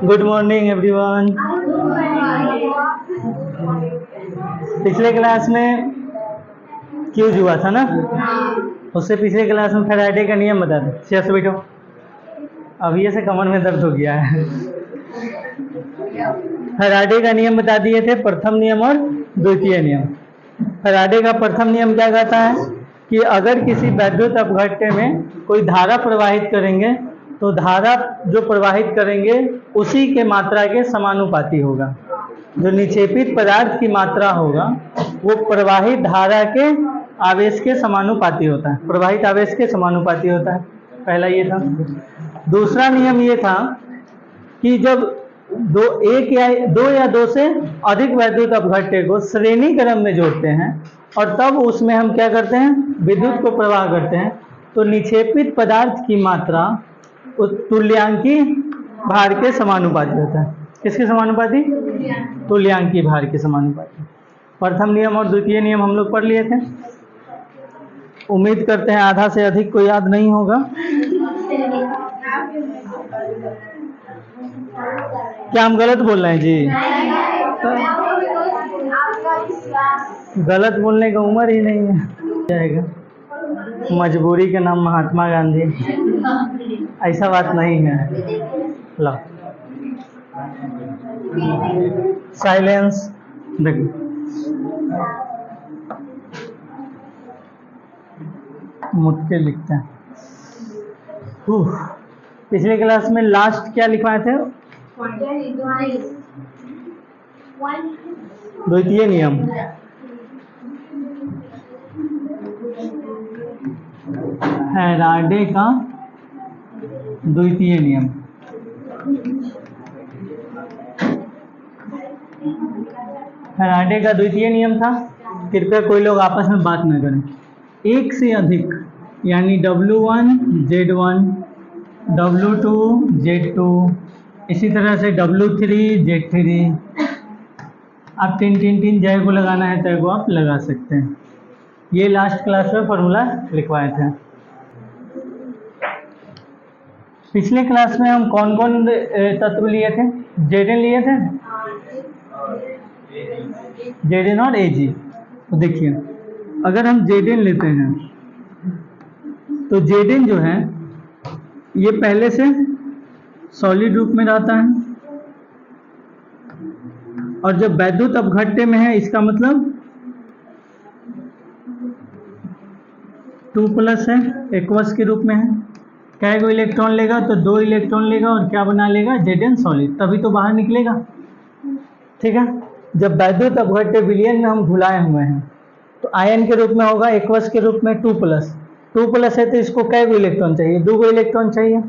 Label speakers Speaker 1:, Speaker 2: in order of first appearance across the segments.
Speaker 1: Good morning everyone. पिछले class में cues हुआ था ना, उससे पिछले क्लास में फैराडे का नियम बता दो। चेयर से बैठो, अभी से कमर में दर्द हो गया है। फैराडे का नियम बता दिए थे, प्रथम नियम और द्वितीय नियम। फैराडे का प्रथम नियम क्या कहता है कि अगर किसी वैद्युत अपघट्य में कोई धारा प्रवाहित करेंगे तो धारा जो प्रवाहित करेंगे उसी के मात्रा के समानुपाती होगा। जो निक्षेपित पदार्थ की मात्रा होगा वो प्रवाहित धारा के आवेश के समानुपाती होता है, प्रवाहित आवेश के समानुपाती होता है। पहला ये था। दूसरा नियम ये था कि जब दो या दो से अधिक वैद्युत अपघट्य को श्रेणी क्रम में जोड़ते हैं और तब उसमें हम क्या करते हैं, विद्युत को प्रवाह करते हैं, तो निक्षेपित पदार्थ की मात्रा तुल्यांकी भार के समानुपाती होता है। किसके समानुपाती? तुल्यांकी भार के समानुपाती। प्रथम नियम और द्वितीय नियम हम लोग पढ़ लिए थे। उम्मीद करते हैं आधा से अधिक को याद नहीं होगा। क्या हम गलत बोल रहे हैं जी? गलत बोलने का उम्र ही नहीं है। जाएगा मजबूरी के नाम महात्मा गांधी, ऐसा बात नहीं है। लो साइलेंस। देखो मुझके लिखते हैं। पिछले क्लास में लास्ट क्या लिखवाए थे? द्वितीय नियम। फैराडे का द्वितीय नियम। फैराडे का द्वितीय नियम था, कृपया कोई लोग आपस में बात न करें। एक से अधिक यानी W1 Z1, W2 Z2, इसी तरह से W3 Z3। आप तीन जय को लगाना है तय को आप लगा सकते हैं। ये लास्ट क्लास में फॉर्मूला लिखवाए थे। पिछले क्लास में हम कौन कौन तत्व लिए थे? Zn लिए थे, Zn और Ag। तो देखिए अगर हम Zn लेते हैं तो Zn जो है ये पहले से सॉलिड रूप में रहता है और जब वैद्युत अपघट्य में है इसका मतलब 2+ है, एक्वस के रूप में है। क्या को इलेक्ट्रॉन लेगा तो 2 इलेक्ट्रॉन लेगा और क्या बना लेगा? Zn सॉलिड, तभी तो बाहर निकलेगा। ठीक है। जब वैद्युत अपघट्य विलयन में हम घुलाए हुए हैं तो आयन के रूप में होगा, एक्वस के रूप में 2+ है तो इसको क्या को इलेक्ट्रॉन चाहिए? 2 इलेक्ट्रॉन चाहिए,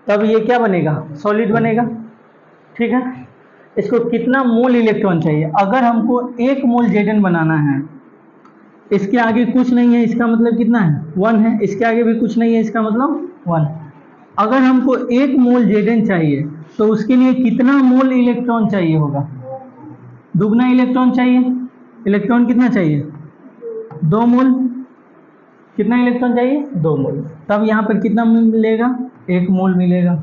Speaker 1: तब ये क्या बनेगा? सॉलिड बनेगा। ठीक है। इसको कितना मोल इलेक्ट्रॉन चाहिए? अगर हमको 1 मोल Zn बनाना है, इसके आगे कुछ नहीं है, इसका मतलब कितना है? 1 है। इसके आगे भी कुछ नहीं है, इसका मतलब 1। अगर हमको 1 मोल Zn चाहिए तो उसके लिए कितना मोल इलेक्ट्रॉन चाहिए होगा? दुगना इलेक्ट्रॉन चाहिए। इलेक्ट्रॉन कितना चाहिए? 2 मोल। कितना इलेक्ट्रॉन चाहिए? 2 मोल। तब यहाँ पर कितना मिलेगा? 1 मोल मिलेगा।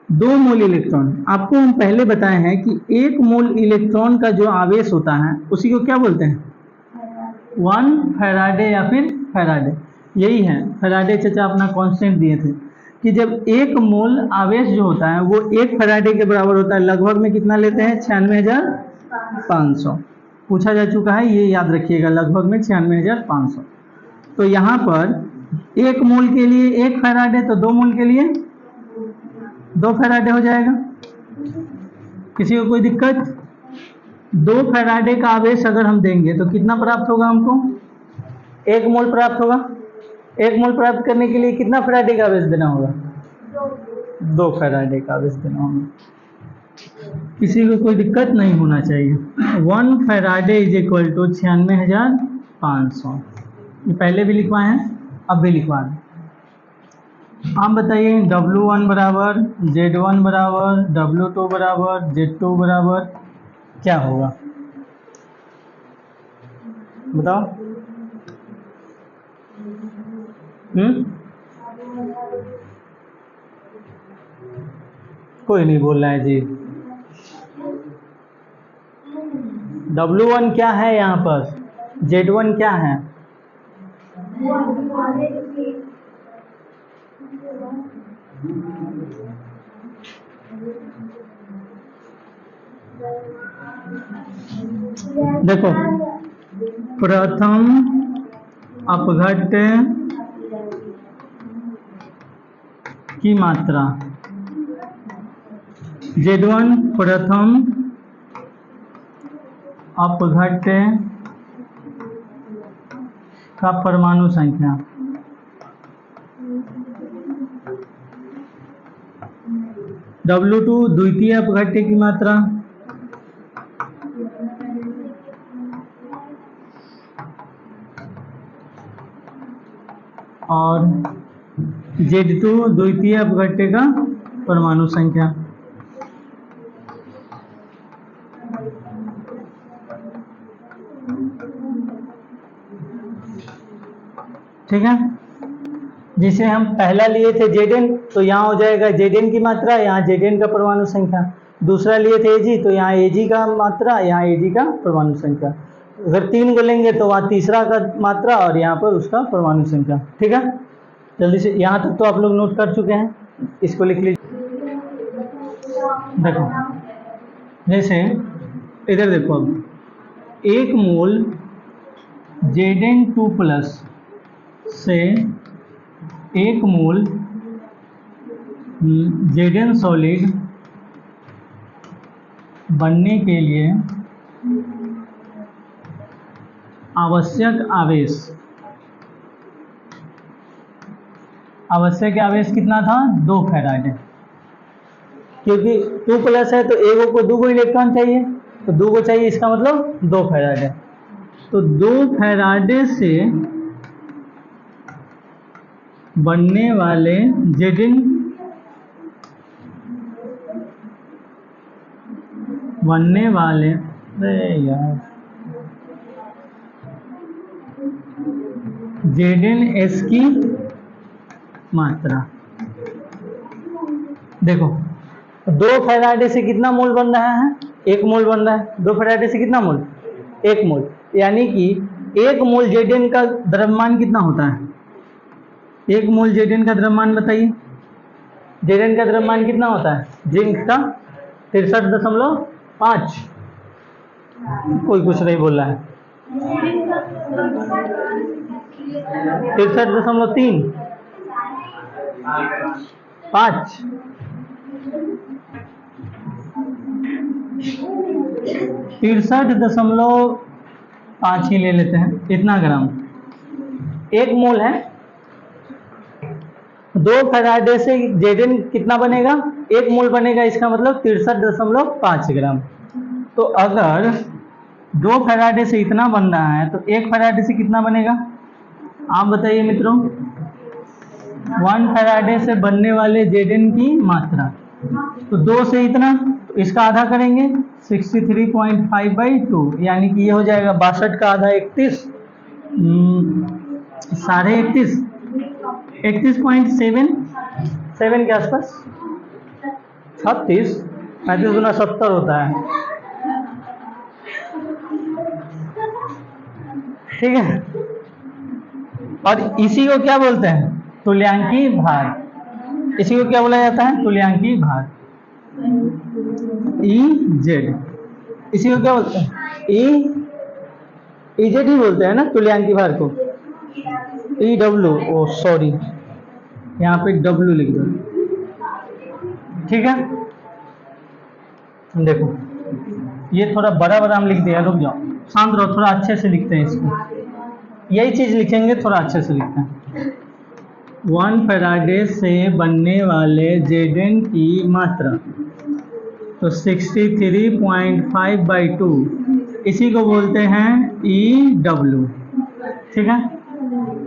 Speaker 1: 2 मोल इलेक्ट्रॉन। आपको हम पहले बताए हैं कि 1 मोल इलेक्ट्रॉन का जो आवेश होता है उसी को क्या बोलते हैं? 1 फैराडे या फिर फैराडे। यही है, फैराडे चाचा अपना कांस्टेंट दिए थे कि जब 1 मोल आवेश जो होता है वो 1 फैराडे के बराबर होता है। लगभग में कितना लेते हैं? 96,500 पूछा जा चुका है, ये याद रखिएगा, लगभग में 96,500। तो यहाँ पर 1 मोल के लिए 1 फैराडे, तो 2 मोल के लिए 2 फैराडे हो जाएगा। किसी को कोई दिक्कत? 2 फैराडे का आवेश अगर हम देंगे तो कितना प्राप्त होगा हमको? 1 मोल प्राप्त होगा। 1 मोल प्राप्त करने के लिए कितना फैराडे का आवेश देना होगा? 2 फैराडे का आवेश देना होगा। किसी को कोई दिक्कत नहीं होना चाहिए। 1 फैराडे = 96,500। ये पहले भी लिखवाए हैं, अब भी लिखवा दें। आप बताइए W1 बराबर, Z1 बराबर, W2 बराबर, Z2 बराबर क्या होगा? बताओ। कोई नहीं बोल रहा है जी। W1 क्या है यहाँ पर, Z1 क्या है? देखो, प्रथम अपघट्ट की मात्रा Z1 प्रथम अपघट्ट का परमाणु संख्या, W2 द्वितीय अपघट्ट की मात्रा, और Z2 द्वितीय अपघट्ट का परमाणु संख्या। ठीक है, जिसे हम पहला लिए थे Zn, तो यहाँ हो जाएगा Zn की मात्रा, यहाँ Zn का परमाणु संख्या। दूसरा लिए थे Ag, तो यहाँ Ag का मात्रा, यहाँ Ag का परमाणु संख्या। अगर 3 को लेंगे तो वहाँ तीसरा का मात्रा और यहाँ पर उसका परमाणु संख्या। ठीक है, जल्दी से यहाँ तक तो आप लोग नोट कर चुके हैं, इसको लिख लीजिए। देखो, जैसे इधर देखो, अब 1 मोल Zn2 प्लस से 1 मोल Zn सॉलिड बनने के लिए आवश्यक आवेश कितना था? 2 फैराड। क्योंकि 2 प्लस है तो एक को 2 इलेक्ट्रॉन चाहिए, तो 2 को चाहिए, इसका मतलब 2 फैराड है। तो 2 फैराड से बनने वाले Zn Zns की मात्रा। देखो, 2 फैराडे से कितना मोल बन रहा है? 1 मोल बन रहा है। 2 फैराडे से कितना मोल? 1 मोल। यानी कि 1 मोल Zn का द्रव्यमान कितना होता है? 1 मोल Zn का द्रव्यमान बताइए। Zn का द्रव्यमान कितना होता है? जिंक का 63.5। कोई कुछ नहीं बोल रहा है। 63.3 5 63.5 ही ले लेते हैं, इतना ग्राम 1 मोल है। 2 फैराडे से Zn कितना बनेगा? 1 मोल बनेगा, इसका मतलब 63.5 ग्राम। तो अगर 2 फैराडे से इतना बन रहा है तो 1 फैराडे से कितना बनेगा? आप बताइए मित्रों। 1 फैराडे से बनने वाले Zn की मात्रा, तो 2 से इतना, तो इसका आधा करेंगे 63.5/2, यानी कि ये हो जाएगा 62 का आधा 31, 31.5, 31.7 के आसपास, 36, 35 गुना 70 होता है। ठीक है, और इसी को क्या बोलते हैं? तुल्यांकी भार। इसी को क्या बोला जाता है? तुल्यांकी भार, EZ। इसी को क्या बोलते हैं? EZ ही बोलते हैं ना तुल्यांकी भार को। EW, ओ सॉरी, यहाँ पे W लिख दो। ठीक है, देखो ये थोड़ा बड़ा बड़ा हम लिख दिया, रुक जाओ, शांत रहो, थोड़ा अच्छे से लिखते हैं इसको। यही चीज लिखेंगे, थोड़ा अच्छे से लिखते हैं। 1 फैराडे से बनने वाले Zn की मात्रा, तो 63.5/2, इसी को बोलते हैं EW। ठीक है,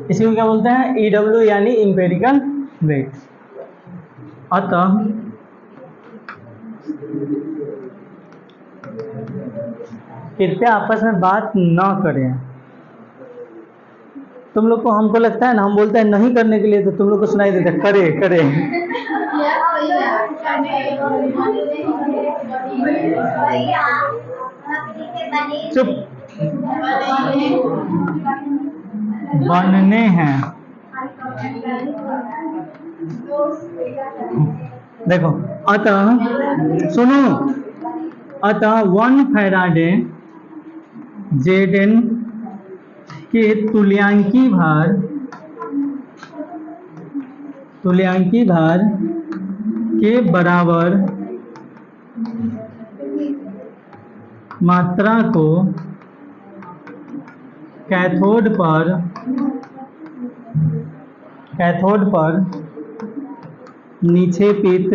Speaker 1: इसी को क्या बोलते हैं? EW, यानी इंपेरिकल वेट। अतः कृपया आपस में बात न करें। तो तुम लोग को, हमको लगता है ना, हम बोलते हैं नहीं करने के लिए तो तुम लोग को सुनाई देता है करे करे। चुप, बनने हैं। देखो, अतः सुनो, अतः 1 फैराडे Zn के तुल्यांकी भार के बराबर मात्रा को कैथोड पर निक्षेपित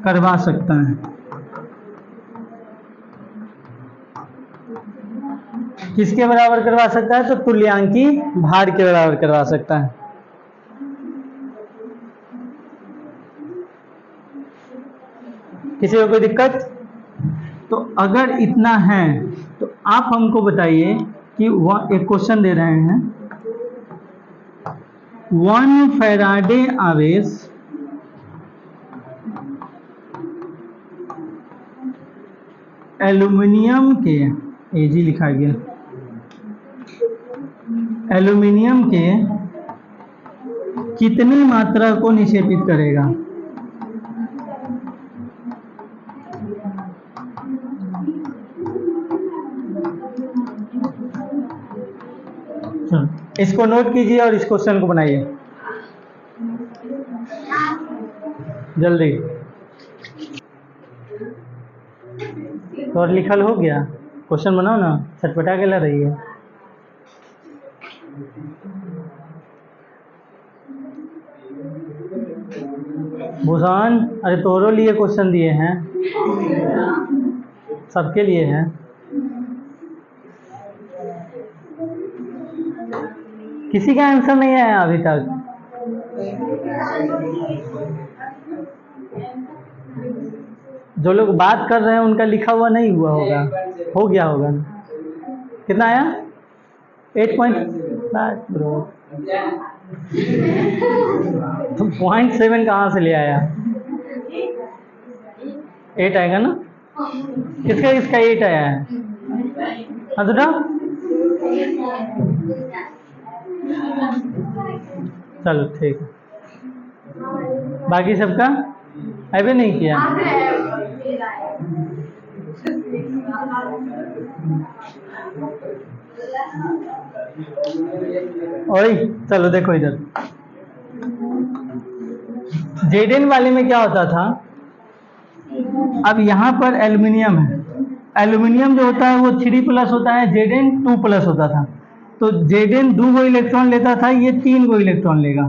Speaker 1: करवा सकता है। किसके बराबर करवा सकता है? तो तुल्यांकी भार के बराबर करवा सकता है। किसी को कोई दिक्कत? तो अगर इतना है तो आप हमको बताइए कि एक क्वेश्चन दे रहे हैं, 1 फैराडे आवेश एल्यूमिनियम के, एजी लिखा गया, एल्यूमिनियम के कितनी मात्रा को निक्षेपित करेगा? इसको नोट कीजिए और इस क्वेश्चन को बनाइए जल्दी। तो और लिखल हो गया, क्वेश्चन बनाओ ना, छटपटा के ला रही है। भूषण, अरे तोरो लिए क्वेश्चन दिए हैं, सबके लिए हैं। किसी का आंसर नहीं आया अभी तक? जो लोग बात कर रहे हैं उनका लिखा हुआ नहीं हुआ होगा, हो गया होगा। कितना आया? 8.5 ब्रो, तो 0.7 कहाँ से ले आया? 8 आएगा ना? किसका 8 आया है? हाँ तो चलो ठीक है, बाकी सबका अभी नहीं किया। ओए चलो देखो इधर, Zn वाले में क्या होता था, अब यहाँ पर एल्यूमिनियम है, एल्यूमिनियम जो होता है वो 3+ होता है, Zn 2+ होता था। तो Zn 2 गो इलेक्ट्रॉन लेता था, ये 3 गो इलेक्ट्रॉन लेगा,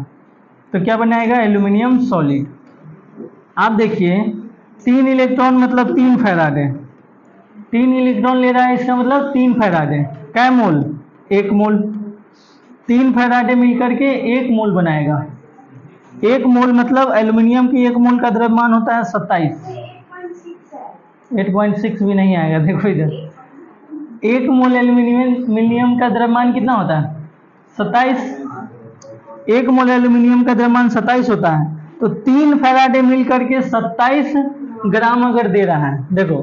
Speaker 1: तो क्या बनाएगा? Aluminium solid. आप देखिए 3 इलेक्ट्रॉन मतलब 3 फैराडे, 3 इलेक्ट्रॉन ले रहा है, इसका मतलब 3 फैराडे। क्या मोल? 1 मोल। 3 फैराडे मिलकर के 1 मोल बनाएगा। 1 मोल मतलब एल्यूमिनियम की 1 मोल का द्रव्यमान होता है 27। 8.6 भी नहीं आएगा, देखो इधर, 1 मोल एल्यूमिनियम का द्रव्यमान कितना होता है? 27। 1 मोल एल्यूमिनियम का द्रव्यमान 27 होता है, तो 3 फैराडे मिलकर के 27 ग्राम अगर दे रहा है, देखो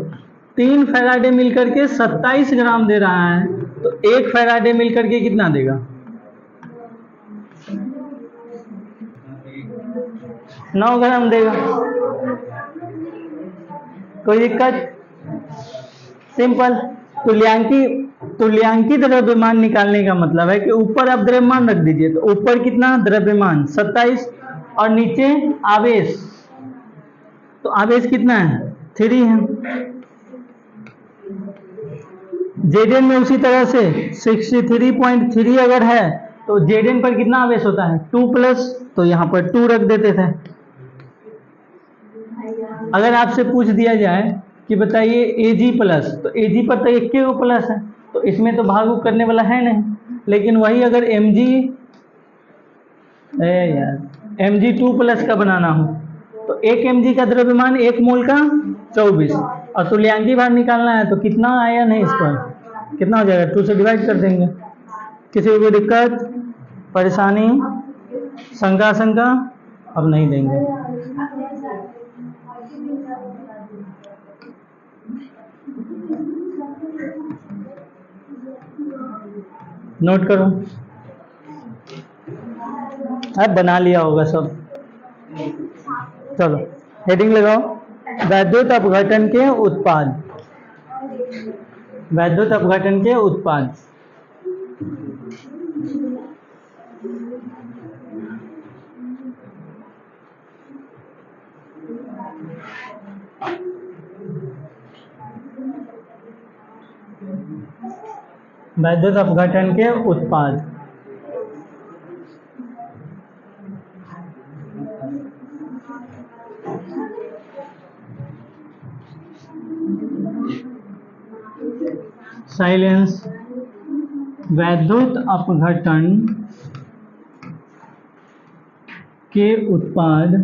Speaker 1: 3 फैराडे मिलकर के 27 ग्राम दे रहा है, तो 1 फैराडे मिलकर के कितना देगा? 9 ग्राम देगा। कोई दिक्कत? सिंपल। तुल्यांकी द्रव्यमान निकालने का मतलब है कि ऊपर आप द्रव्यमान रख दीजिए, तो ऊपर कितना द्रव्यमान 27 और नीचे आवेश, तो आवेश कितना है? 3 है। Zn में उसी तरह से 63.3 अगर है तो Zn पर कितना आवेश होता है? 2+, तो यहाँ पर 2 रख देते थे। अगर आपसे पूछ दिया जाए कि बताइए Ag+, तो Ag पर तो 1 गो प्लस है, तो इसमें तो भाग करने वाला है नहीं, लेकिन वही अगर Mg2+ का बनाना हो तो 1 mg का द्रव्यमान 1 मोल का 24, और तुल्यांकी भार निकालना है तो कितना आया नहीं, इस पर कितना हो जाएगा? 2 से डिवाइड कर देंगे, किसी को कोई दिक्कत, परेशानी, शंका? अब नहीं देंगे। नोट करो, अब बना लिया होगा सब। चलो हेडिंग लगाओ, वैद्युत अपघटन के उत्पाद। वैद्युत अपघटन के उत्पाद। वैद्युत अपघटन के उत्पाद। साइलेंस। वैद्युत अपघटन के उत्पाद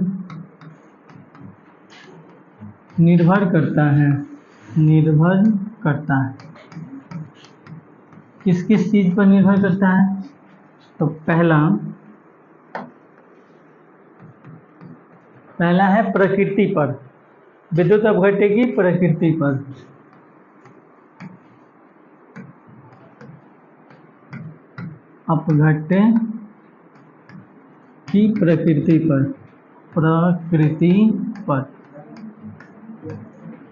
Speaker 1: निर्भर करता है किस किस चीज पर निर्भर करता है? तो पहला है प्रकृति पर, विद्युत अपघट्य की प्रकृति पर। अपघट्य की प्रकृति पर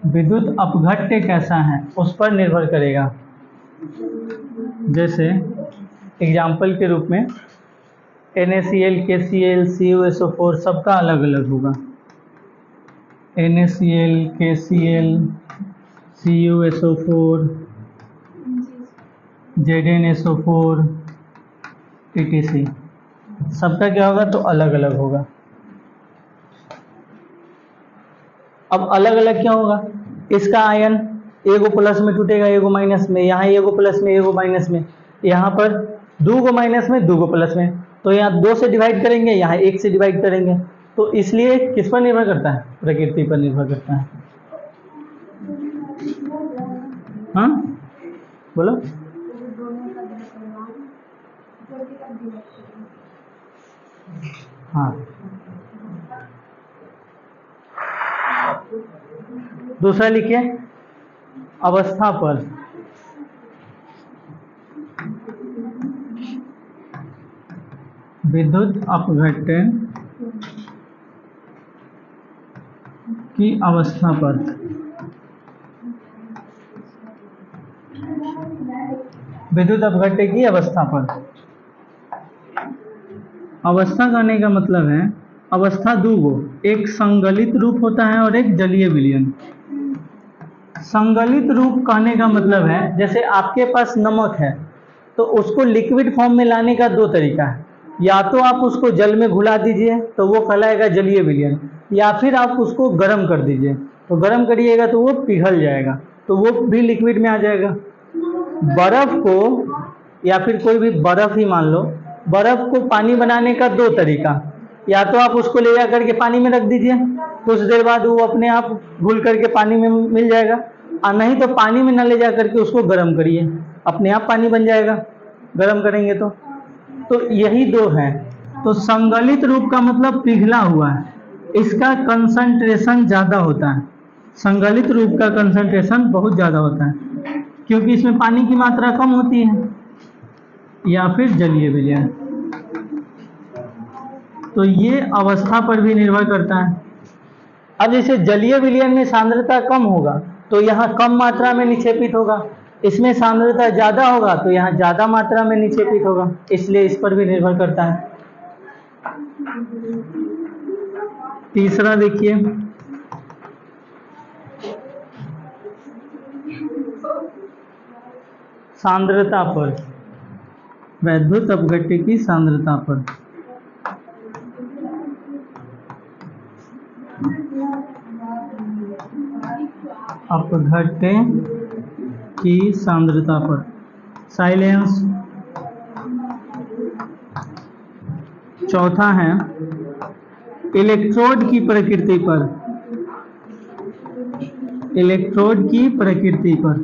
Speaker 1: विद्युत अपघट्य कैसा है उस पर निर्भर करेगा। जैसे एग्जाम्पल के रूप में NaCl, KCl, CuSO4 सबका अलग अलग होगा। NaCl, KCl, CuSO4, ZnSO4 etc. सबका क्या होगा? तो अलग अलग होगा। अब अलग अलग क्या होगा? इसका आयन एगो प्लस में टूटेगा, एगो माइनस में, यहाँ एगो प्लस में, एगो माइनस में, यहाँ पर 2 गो माइनस में, 2 गो प्लस में, तो यहाँ 2 से डिवाइड करेंगे, यहाँ 1 से डिवाइड करेंगे। तो इसलिए किस पर निर्भर करता है? प्रकृति पर निर्भर करता है। हाँ बोलो। हाँ दूसरा लिखिए, अवस्था पर। विद्युत अपघट्य की अवस्था पर। विद्युत अपघट्य की अवस्था पर। अवस्था कहने का मतलब है, अवस्था 2 गो, एक संगलित रूप होता है और एक जलीय विलयन। संगलित रूप कहने का मतलब है, जैसे आपके पास नमक है तो उसको लिक्विड फॉर्म में लाने का 2 तरीका है। या तो आप उसको जल में घुला दीजिए तो वो कहलाएगा जलीय विलयन, या फिर आप उसको गर्म कर दीजिए, तो गर्म करिएगा तो वो पिघल जाएगा, तो वो भी लिक्विड में आ जाएगा। बर्फ को, या फिर कोई भी बर्फ ही मान लो, बर्फ को पानी बनाने का 2 तरीका, या तो आप उसको ले जा करके पानी में रख दीजिए, कुछ देर बाद वो अपने आप घुल करके पानी में मिल जाएगा, और नहीं तो पानी में न ले जा करके उसको गर्म करिए, अपने आप पानी बन जाएगा गर्म करेंगे तो यही 2 हैं। तो संगलित रूप का मतलब पिघला हुआ है, इसका कंसंट्रेशन ज़्यादा होता है। संगलित रूप का कंसंट्रेशन बहुत ज़्यादा होता है क्योंकि इसमें पानी की मात्रा कम होती है। या फिर जलीय विलयन, तो ये अवस्था पर भी निर्भर करता है। अब जैसे जलीय विलयन में सांद्रता कम होगा तो यहाँ कम मात्रा में निक्षेपित होगा, इसमें सांद्रता ज़्यादा होगा तो यहाँ ज़्यादा मात्रा में निक्षेपित होगा, इसलिए इस पर भी निर्भर करता है। तीसरा देखिए, सांद्रता पर, वैद्युत अपघट्य की सांद्रता पर। अपघट्य की सांद्रता पर। साइलेंस। चौथा है इलेक्ट्रोड की प्रकृति पर। इलेक्ट्रोड की प्रकृति पर।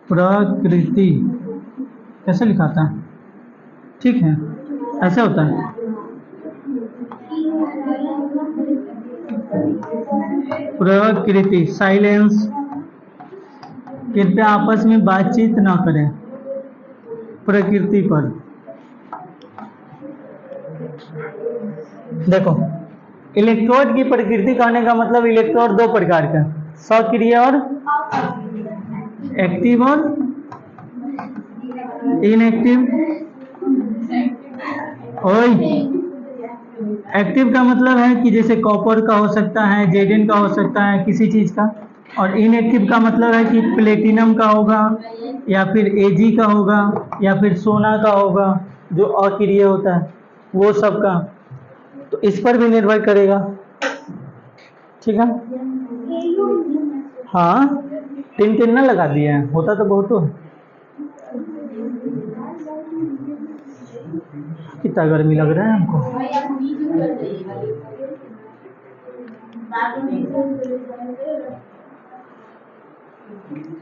Speaker 1: प्रकृति कैसे लिखाता है? ठीक है, ऐसे होता है। प्रकृति, साइलेंस। कृपया आपस में बातचीत ना करें। प्रकृति पर देखो, इलेक्ट्रोड की प्रकृति कहने का मतलब इलेक्ट्रोड दो प्रकार का, सक्रिय और एक्टिव और इनएक्टिव। ओए, एक्टिव का मतलब है कि जैसे कॉपर का हो सकता है, जेडन का हो सकता है, किसी चीज का। और इनएक्टिव का मतलब है कि प्लेटिनम का होगा, या फिर एजी का होगा, या फिर सोना का होगा, जो अक्रिय होता है, वो सब का। तो इस पर भी निर्भर करेगा। ठीक है, हाँ, टिन टिन ना लगा दिए हैं, होता तो बहुत हो। कितना गर्मी लग रहा है हमको।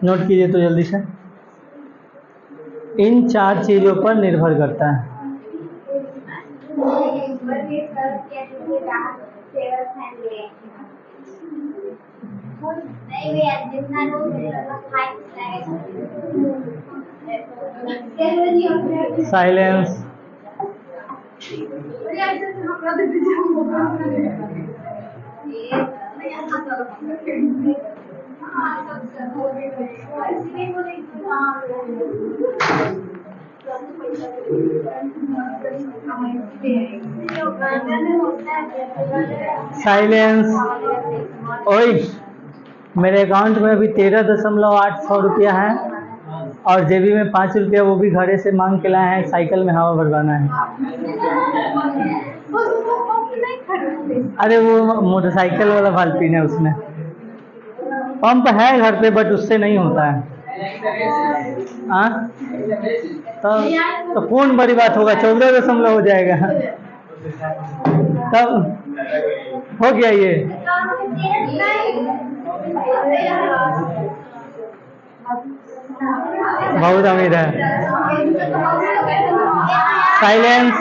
Speaker 1: नोट कीजिए तो जल्दी से। इन चार चीजों पर निर्भर करता है। साइलेंस। साइलेंस। ओए, मेरे अकाउंट में अभी 13.8 रुपया है, और जेबी में 5 रुपया, वो भी घरे से मांग के लाए हैं, साइकिल में हवा भरवाना है। अरे वो मोटरसाइकिल वाला बाल्टी है, उसमें पंप है घर पे, बट उससे नहीं होता है। हाँ, तो कौन बड़ी बात होगा, 14 हो जाएगा। तब हो गया ये। बहुत अमीर है। साइलेंस।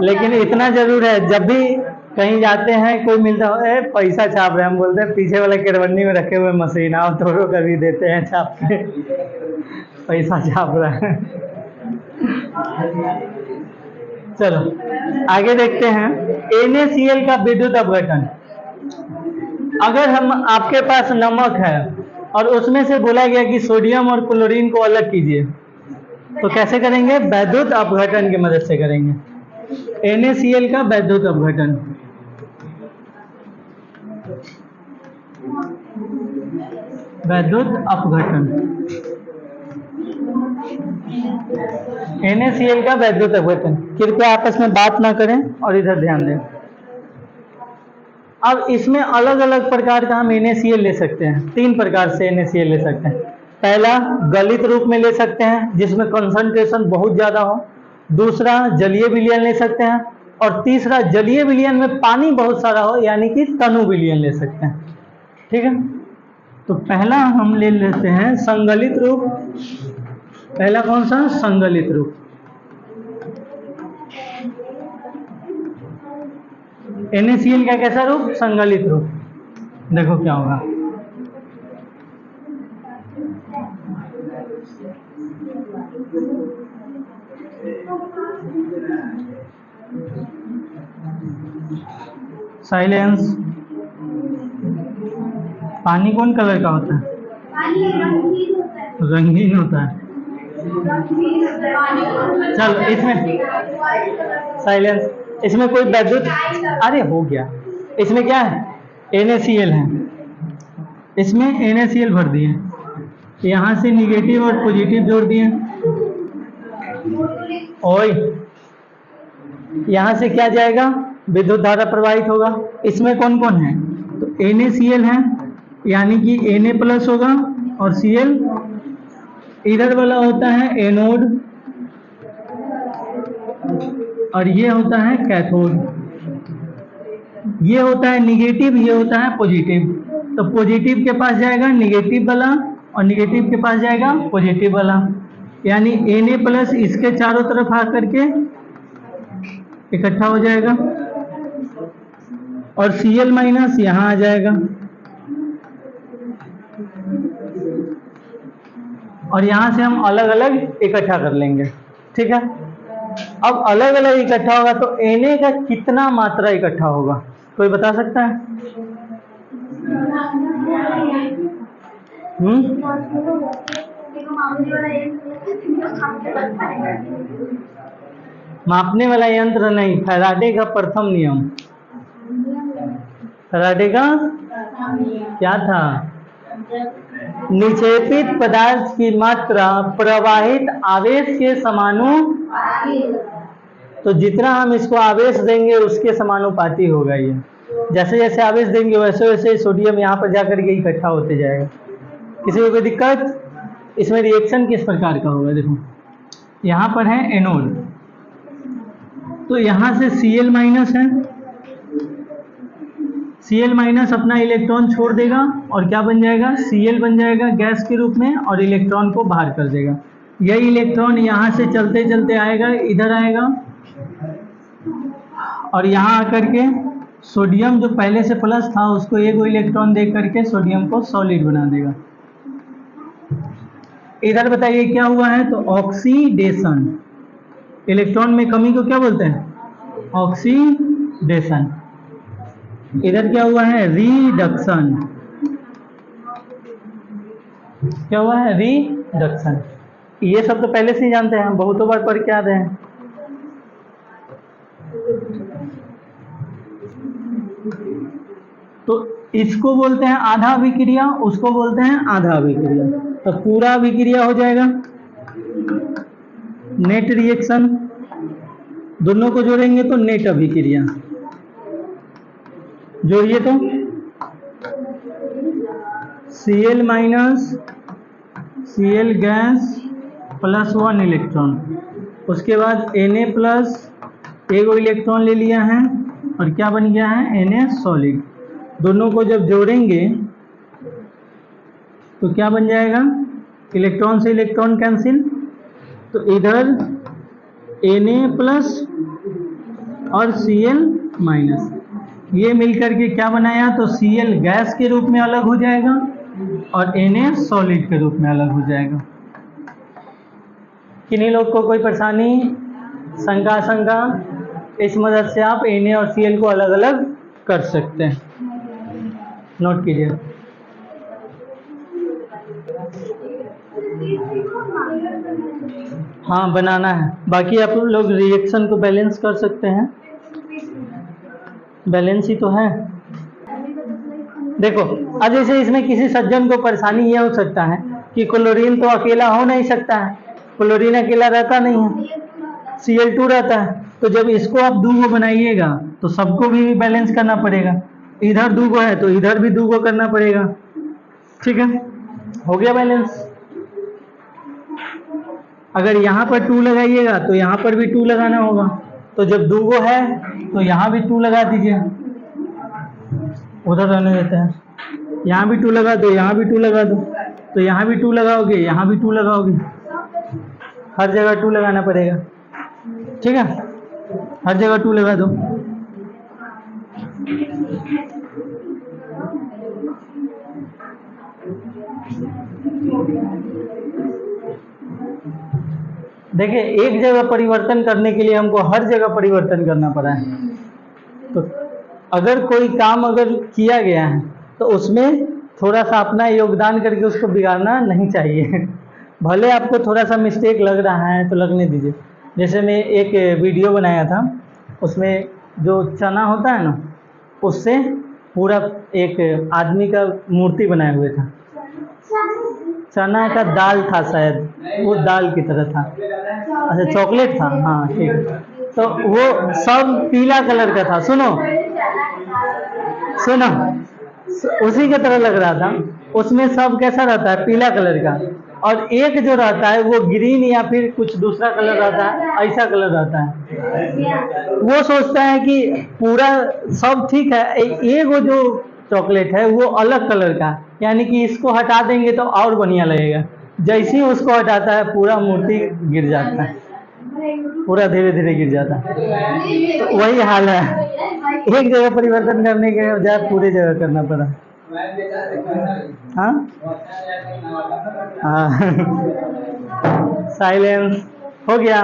Speaker 1: लेकिन इतना जरूर है, जब भी कहीं जाते हैं कोई मिलता है, पैसा छाप रहे हैं, हम बोलते हैं पीछे वाले केरवन्नी में रखे हुए मशीन, आओ थोड़ो कभी देते हैं छाप के। पैसा छाप रहा है। चलो आगे देखते हैं। NaCl का विद्युत अपघटन। अगर हम, आपके पास नमक है और उसमें से बोला गया कि सोडियम और क्लोरीन को अलग कीजिए, तो कैसे करेंगे? वैद्युत अपघटन की मदद से करेंगे। NaCl का वैद्युत अपघटन। वैद्युत अपघटन, NaCl का वैद्युत अपघटन। कृपया आपस में बात ना करें और इधर ध्यान दें। अब इसमें अलग अलग प्रकार का हम NaCl ले सकते हैं। 3 प्रकार से NaCl ले सकते हैं। पहला, गलित रूप में ले सकते हैं, जिसमें कंसंट्रेशन बहुत ज्यादा हो। दूसरा, जलीय विलयन ले सकते हैं। और तीसरा, जलीय विलयन में पानी बहुत सारा हो, यानी कि तनु विलयन ले सकते हैं। ठीक है, तो पहला हम ले लेते हैं संगलित रूप। पहला कौन सा? संगलित रूप। NaCl का कैसा रूप? संगलित रूप। देखो क्या होगा। साइलेंस। पानी कौन कलर का होता है? रंगीन होता है। चल इसमें साइलेंस। इसमें कोई वैद्युत, अरे हो गया। इसमें क्या है? NaCl है। इसमें NaCl भर दिए, यहाँ से निगेटिव और पॉजिटिव जोड़ दिए। ओए, यहाँ से क्या जाएगा? विद्युत धारा प्रवाहित होगा। इसमें कौन कौन है? तो NaCl है, यानी कि Na+ होगा, और Cl इधर वाला होता है एनोड, और ये होता है कैथोड। ये होता है निगेटिव, ये होता है पॉजिटिव। तो पॉजिटिव के पास जाएगा निगेटिव वाला और निगेटिव के पास जाएगा पॉजिटिव वाला, यानी Na प्लस इसके चारों तरफ आकर के इकट्ठा हो जाएगा और Cl माइनस यहाँ आ जाएगा और यहाँ से हम अलग अलग इकट्ठा कर लेंगे। ठीक है, अब अलग अलग इकट्ठा होगा तो Na का कितना मात्रा इकट्ठा होगा, कोई बता सकता है? मापने वाला यंत्र नहीं, फैराडे का प्रथम नियम। फैराडे का क्या था? निक्षेपित पदार्थ की मात्रा प्रवाहित आवेश के समानुपाती, तो जितना हम इसको आवेश देंगे उसके समानुपाती होगा ये। जैसे जैसे आवेश देंगे वैसे वैसे सोडियम यहाँ पर जाकर के इकट्ठा होते जाएगा। किसी को कोई दिक्कत? इसमें रिएक्शन किस प्रकार का होगा? देखो यहाँ पर है एनोड, तो यहाँ से Cl माइनस है, Cl माइनस अपना इलेक्ट्रॉन छोड़ देगा और क्या बन जाएगा? Cl बन जाएगा गैस के रूप में और इलेक्ट्रॉन को बाहर कर देगा। यही इलेक्ट्रॉन यहाँ से चलते चलते आएगा, इधर आएगा और यहाँ आकर के सोडियम जो पहले से प्लस था उसको एक इलेक्ट्रॉन दे करके सोडियम को सॉलिड बना देगा। इधर बताइए क्या हुआ है? तो ऑक्सीडेशन, इलेक्ट्रॉन में कमी को क्या बोलते हैं? ऑक्सीडेशन। इधर क्या हुआ है? रिडक्शन। क्या हुआ है? रिडक्शन। ये सब तो पहले से ही जानते हैं, बहुतों बार पढ़ के आ रहे हैं। तो इसको बोलते हैं आधा अभिक्रिया, उसको बोलते हैं आधा अभिक्रिया। तो पूरा अभिक्रिया हो जाएगा नेट रिएक्शन, दोनों को जोड़ेंगे तो नेट अभिक्रिया। जोड़िए तो Cl minus Cl gas plus 1 electron, उसके बाद Na प्लस एक इलेक्ट्रॉन ले लिया है और क्या बन गया है? Na solid. दोनों को जब जोड़ेंगे तो क्या बन जाएगा? इलेक्ट्रॉन से इलेक्ट्रॉन कैंसिल, तो इधर Na प्लस और Cl माइनस ये मिलकर के क्या बनाया? तो Cl गैस के रूप में अलग हो जाएगा और Na सॉलिड के रूप में अलग हो जाएगा। किन्हीं लोग को कोई परेशानी, शंका? इस मदद से आप Na और Cl को अलग अलग कर सकते हैं, नोट कीजिए। हाँ बनाना है, बाकी आप लोग रिएक्शन को बैलेंस कर सकते हैं, बैलेंस ही तो है। देखो अब जैसे इसमें किसी सज्जन को परेशानी यह हो सकता है कि क्लोरीन तो अकेला हो नहीं सकता है, क्लोरीन अकेला रहता नहीं है, Cl2 रहता है। तो जब इसको आप दूगो बनाइएगा तो सबको भी बैलेंस करना पड़ेगा, इधर दूगो है तो इधर भी दूगो करना पड़ेगा। ठीक है, हो गया बैलेंस। अगर यहाँ पर 2 लगाइएगा तो यहाँ पर भी 2 लगाना होगा, तो जब दूगो है तो यहाँ भी 2 लगा दीजिए, उधर रहने देते हैं। यहाँ भी 2 लगा दो, यहाँ भी 2 लगा दो, तो यहाँ भी 2 लगाओगे, यहाँ भी 2 लगाओगे, हर जगह 2 लगाना पड़ेगा। ठीक है, हर जगह 2 लगा दो। देखिए एक जगह परिवर्तन करने के लिए हमको हर जगह परिवर्तन करना पड़ा है। तो अगर कोई काम अगर किया गया है तो उसमें थोड़ा सा अपना योगदान करके उसको बिगाड़ना नहीं चाहिए। भले आपको थोड़ा सा मिस्टेक लग रहा है तो लगने दीजिए। जैसे मैं एक वीडियो बनाया था, उसमें जो चना होता है ना, उससे पूरा एक आदमी का मूर्ति बनाए हुए था। चना का दाल था शायद, वो दाल की तरह था। अच्छा चॉकलेट था, हाँ ठीक है। तो वो सब पीला कलर का था। सुनो सुनो, उसी की तरह लग रहा था। उसमें सब कैसा रहता है? पीला कलर का, और एक जो रहता है वो ग्रीन या फिर कुछ दूसरा कलर रहता है, ऐसा कलर रहता है। वो सोचता है कि पूरा सब ठीक है, एक वो जो चॉकलेट है वो अलग कलर का, यानी कि इसको हटा देंगे तो और बढ़िया लगेगा। जैसे ही उसको हटाता है पूरा मूर्ति गिर जाता है, पूरा धीरे धीरे गिर जाता है। तो वही हाल है, एक जगह परिवर्तन करने के बजाय पूरी जगह करना पड़ा। हाँ हाँ साइलेंस हो गया,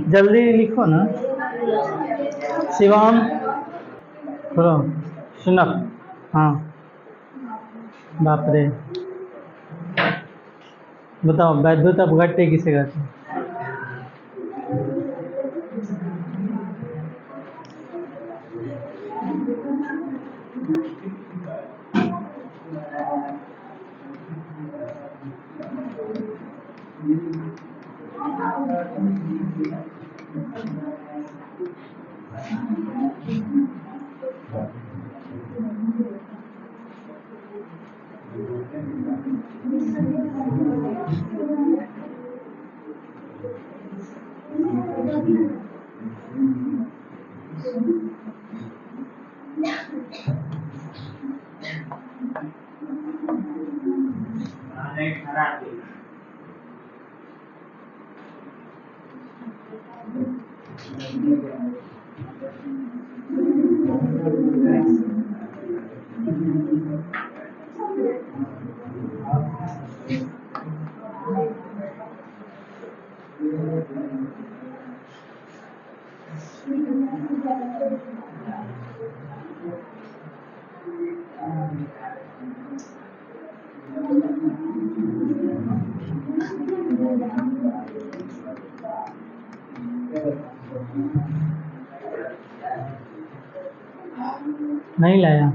Speaker 1: जल्दी लिखो ना। शिवम खोलो, सुनक। हाँ बाप रे, बताओ वैद्युत अपघट्य किसे कहते हैं? नहीं लाया।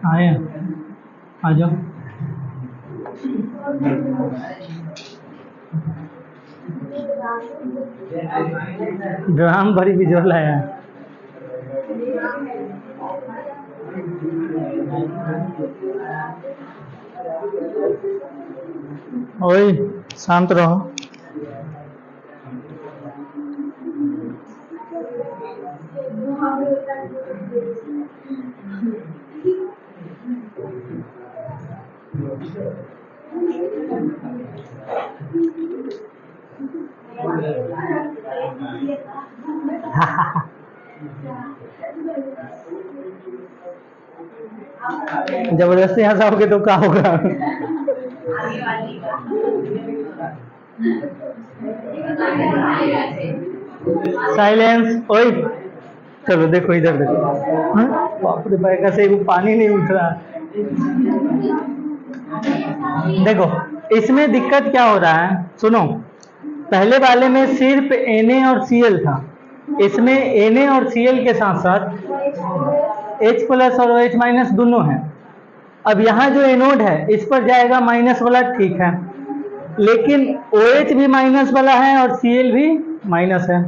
Speaker 1: आए आ जाओ। ड्राम भरी बिजोल आया। ओए शांत रहो। जबरदस्ती हंसाओगे तो क्या होगा? साइलेंस। ओए चलो देखो इधर देखो। हाँ? बाप रे बाप, कैसे वो पानी नहीं उठ रहा। देखो इसमें दिक्कत क्या हो रहा है, सुनो। पहले वाले में सिर्फ Na और Cl था, इसमें Na और Cl के साथ साथ H प्लस और OH माइनस दोनों है। अब यहाँ जो एनोड है इस पर जाएगा माइनस वाला, ठीक है, लेकिन OH भी माइनस वाला है और Cl भी माइनस है।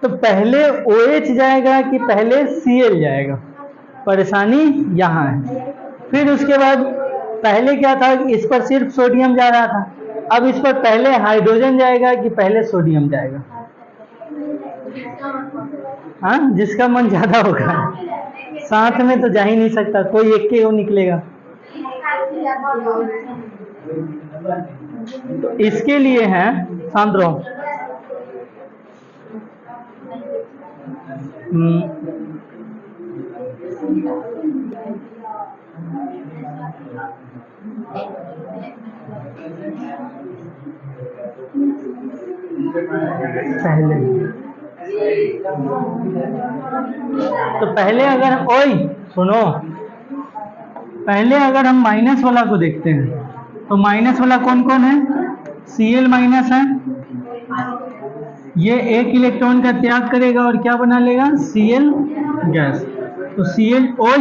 Speaker 1: तो पहले OH जाएगा कि पहले Cl जाएगा, परेशानी यहाँ है। फिर उसके बाद पहले क्या था, इस पर सिर्फ सोडियम जा रहा था, अब इस पर पहले हाइड्रोजन जाएगा कि पहले सोडियम जाएगा? हाँ, जिसका मन ज्यादा होगा। साथ में तो जा ही नहीं सकता, कोई एक के वो निकलेगा। तो इसके लिए है, शांत रहो। पहले तो पहले अगर ओए सुनो, पहले अगर हम माइनस वाला को देखते हैं तो माइनस वाला कौन कौन है? Cl माइनस है, ये एक इलेक्ट्रॉन का त्याग करेगा और क्या बना लेगा? Cl gas. तो Cl ओए